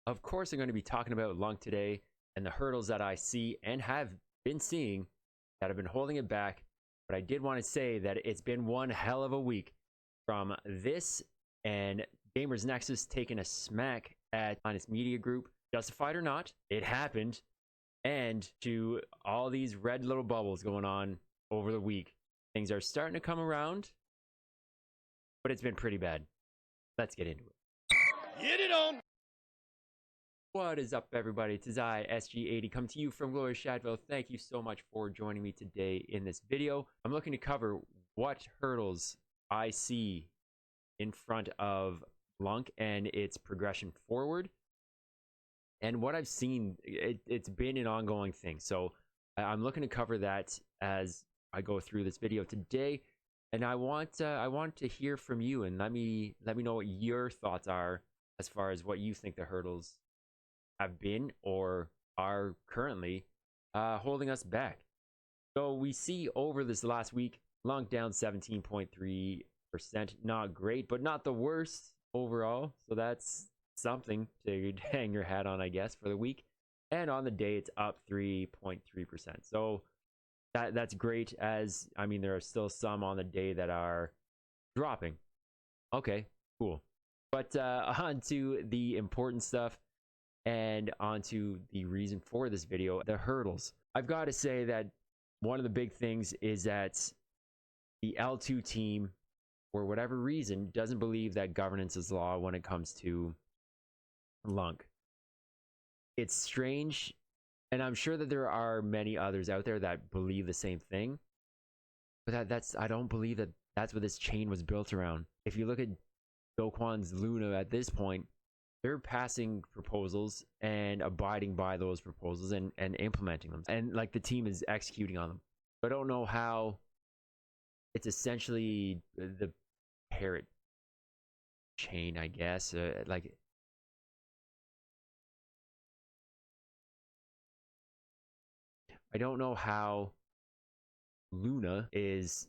Of course, I'm going to be talking about lunc today and the hurdles that I see and have been seeing that have been holding it back. But I did want to say that it's been one hell of a week from this and Gamers Nexus taking a smack at Honest Media Group. Justified or not, it happened. And to all these red little bubbles going on over the week. Things are starting to come around, but it's been pretty bad. Let's get into it. Get it on! What is up, everybody? It's I, SG80, come to you from Glorious Shadville. Thank you so much for joining me today in this video. I'm looking to cover what hurdles I see in front of lunc and its progression forward. And what I've seen, it's been an ongoing thing. So I'm looking to cover that as I go through this video today. And I want to hear from you and let me know what your thoughts are as far as what you think the hurdles have been or are currently holding us back. So we see over this last week, lunc down 17.3%. Not great, but not the worst overall. So that's something to hang your hat on, I guess, for the week. And on the day, it's up 3.3%. So that's great, as I mean, there are still some on the day that are dropping. Okay, cool. But on to the important stuff and on to the reason for this video, the hurdles. I've got to say that one of the big things is that the L2 team, for whatever reason, doesn't believe that governance is law when it comes to lunc. It's strange, and I'm sure that there are many others out there that believe the same thing, but I don't believe that that's what this chain was built around. If you look at Do Kwon's Luna at this point, they're passing proposals and abiding by those proposals and implementing them, and like the team is executing on them. I don't know how. It's essentially the parrot chain, I guess. Like, I don't know how Luna is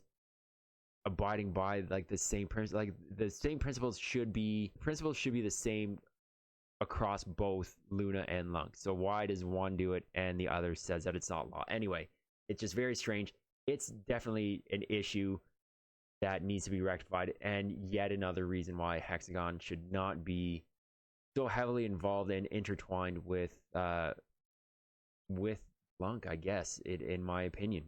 abiding by like the same principle. Like the same principles should be the same across both Luna and lunc. So why does one do it and the other says that it's not law? Anyway, it's just very strange. It's definitely an issue that needs to be rectified, and yet another reason why Hexagon should not be so heavily involved and intertwined with lunc, I guess, in my opinion.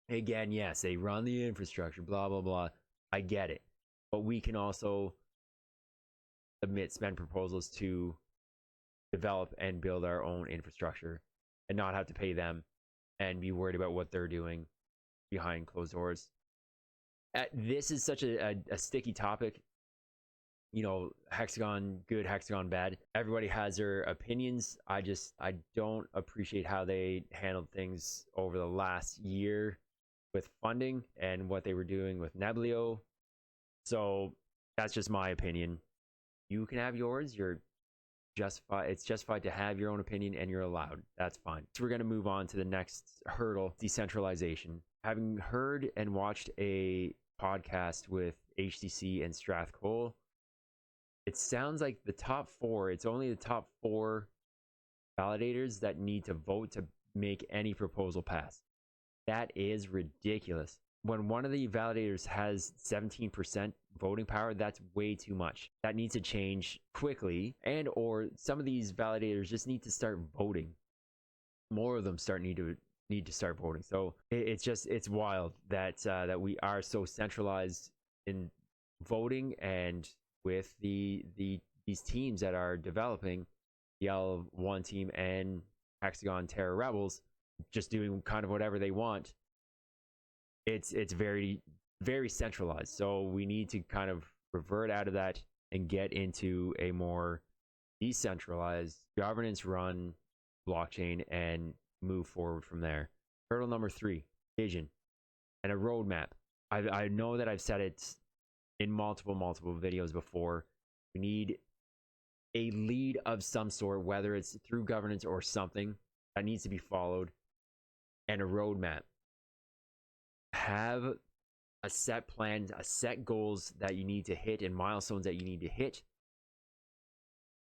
Again, yes, they run the infrastructure, blah blah blah. I get it, but we can also spend proposals to develop and build our own infrastructure and not have to pay them and be worried about what they're doing behind closed doors. This is such a sticky topic. You know, Hexagon good, Hexagon bad. Everybody has their opinions. I don't appreciate how they handled things over the last year with funding and what they were doing with Neblio. So that's just my opinion. You can have yours. You're justified. It's justified to have your own opinion, and you're allowed. That's fine. So we're going to move on to the next hurdle, decentralization. Having heard and watched a podcast with HTC and Strathcole, it sounds like the top four, it's only the top four validators that need to vote to make any proposal pass. That is ridiculous. When one of the validators has 17% voting power, that's way too much. That needs to change quickly, and or some of these validators just need to start voting. More of them need to start voting. So it's wild that that we are so centralized in voting, and with these teams that are developing, the L1 team and Hexagon Terra Rebels, just doing kind of whatever they want. It's very, very centralized. So we need to kind of revert out of that and get into a more decentralized, governance run blockchain and move forward from there. Hurdle number 3, vision and a roadmap. I know that I've said it in multiple videos before. We need a lead of some sort, whether it's through governance or something that needs to be followed, and a roadmap. Have a set plan, a set goals that you need to hit, and milestones that you need to hit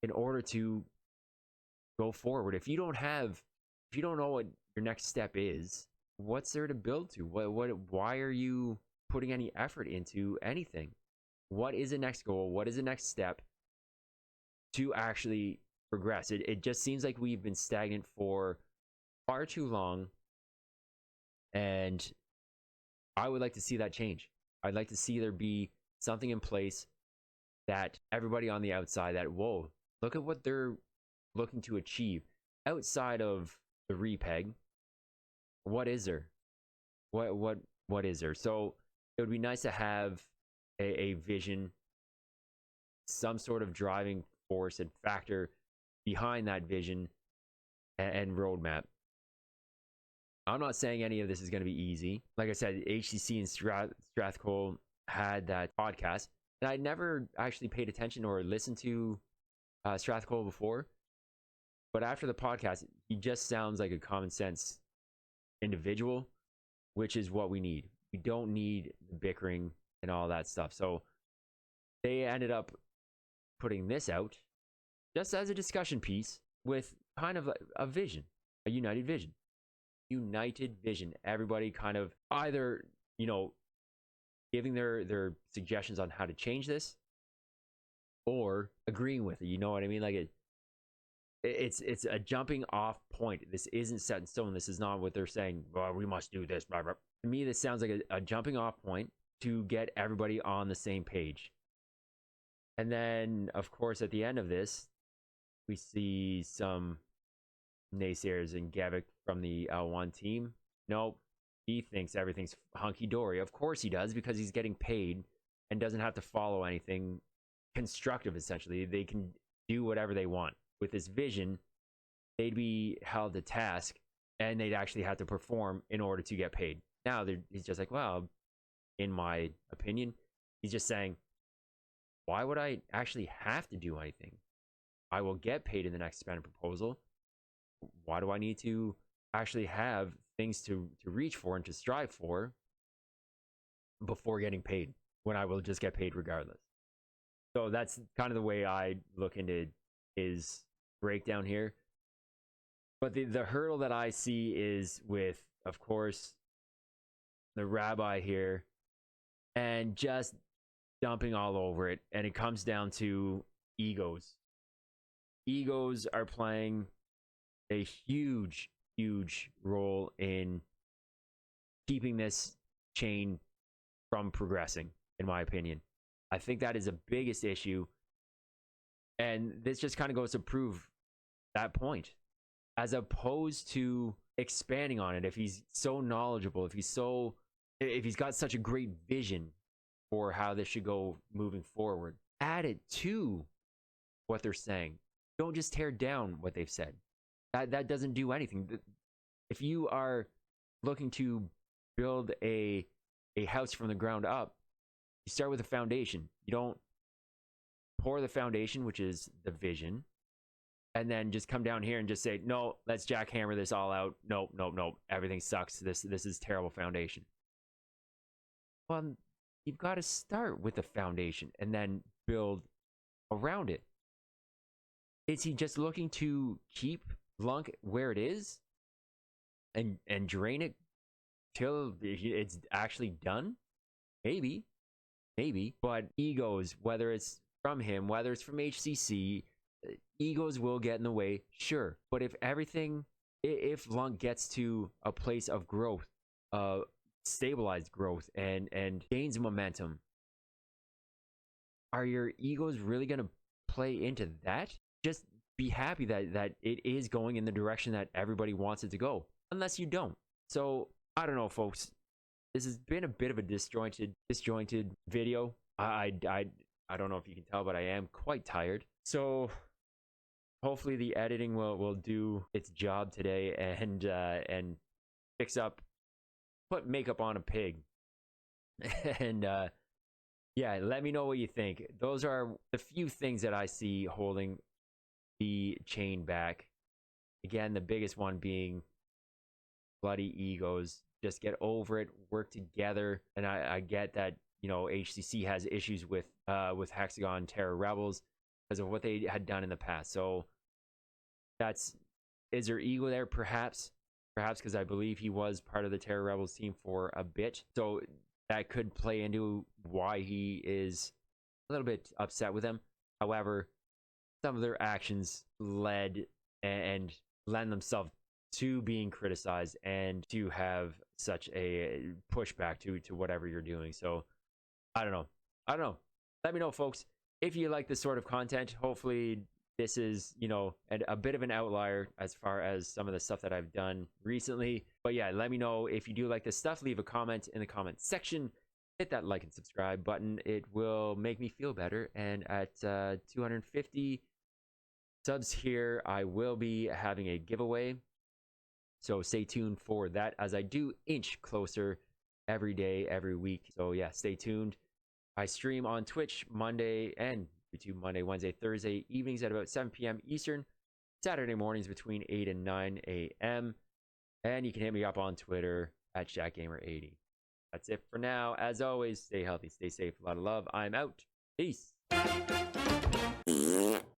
in order to go forward. If you don't know what your next step is, what's there to build to? Why are you putting any effort into anything? What is the next goal? What is the next step to actually progress? It just seems like we've been stagnant for far too long, and I would like to see that change. I'd like to see there be something in place that everybody on the outside, that, whoa, look at what they're looking to achieve outside of the repeg. What is there? What is there? So it would be nice to have a vision, some sort of driving force and factor behind that vision and roadmap. I'm not saying any of this is going to be easy. Like I said, HCC and Strathcole had that podcast, and I never actually paid attention or listened to Strathcole before. But after the podcast, he just sounds like a common sense individual, which is what we need. We don't need the bickering and all that stuff. So they ended up putting this out just as a discussion piece with kind of a vision, a united vision. United vision. Everybody kind of either, giving their suggestions on how to change this or agreeing with it. You know what I mean? Like it's a jumping off point. This isn't set in stone. This is not what they're saying, well, we must do this, blah, blah. To me, this sounds like a jumping off point to get everybody on the same page. And then, of course, at the end of this, we see some naysayers in Gavick from the L1 team. Nope, he thinks everything's hunky-dory. Of course he does, because he's getting paid and doesn't have to follow anything constructive, essentially. They can do whatever they want. With this vision, they'd be held to task, and they'd actually have to perform in order to get paid. Now, he's just like, well, in my opinion, he's just saying, why would I actually have to do anything? I will get paid in the next spend proposal. Why do I need to actually have things to reach for and to strive for before getting paid, when I will just get paid regardless? So that's kind of the way I look into his breakdown here. But the hurdle that I see is with, of course, the rabbi here, and just dumping all over it. And it comes down to egos. Egos are playing a huge role in keeping this chain from progressing, in my opinion. I think that is the biggest issue, and this just kind of goes to prove that point, as opposed to expanding on it. If he's so knowledgeable, if he's got such a great vision for how this should go moving forward, add it to what they're saying. Don't just tear down what they've said. That doesn't do anything. If you are looking to build a house from the ground up, you start with a foundation. You don't pour the foundation, which is the vision, and then just come down here and just say, no, let's jackhammer this all out. Nope, everything sucks. This is terrible foundation. Well, you've got to start with the foundation and then build around it. Is he just looking to keep lunc where it is and drain it till it's actually done? Maybe. But egos, whether it's from him, whether it's from HCC, egos will get in the way, sure. But if lunc gets to a place of growth, stabilized growth, and gains momentum, are your egos really going to play into that? Just be happy that it is going in the direction that everybody wants it to go, unless you don't. So I don't know, folks. This has been a bit of a disjointed video. I don't know if you can tell, but I am quite tired. So hopefully the editing will do its job today and put makeup on a pig. And yeah, let me know what you think. Those are the few things that I see holding the chain back. Again, the biggest one being bloody egos. Just get over it, work together. And I get that, HCC has issues with Hexagon Terra Rebels because of what they had done in the past. So That's, is there ego there? Perhaps because I believe he was part of the Terra Rebels team for a bit, so that could play into why he is a little bit upset with them. However, some of their actions led and lend themselves to being criticized and to have such a pushback to whatever you're doing. So I don't know. Let me know, folks, if you like this sort of content. Hopefully this is, you know, a bit of an outlier as far as some of the stuff that I've done recently. But yeah, let me know if you do like this stuff. Leave a comment in the comment section. Hit that like and subscribe button. It will make me feel better. And at 250 subs here, I will be having a giveaway. So stay tuned for that, as I do inch closer every day, every week. So yeah, stay tuned. I stream on Twitch Monday and YouTube Monday, Wednesday, Thursday evenings at about 7 p.m. Eastern, Saturday mornings between 8 and 9 a.m. And you can hit me up on Twitter at JackGamer80. That's it for now. As always, stay healthy, stay safe, a lot of love. I'm out. Peace.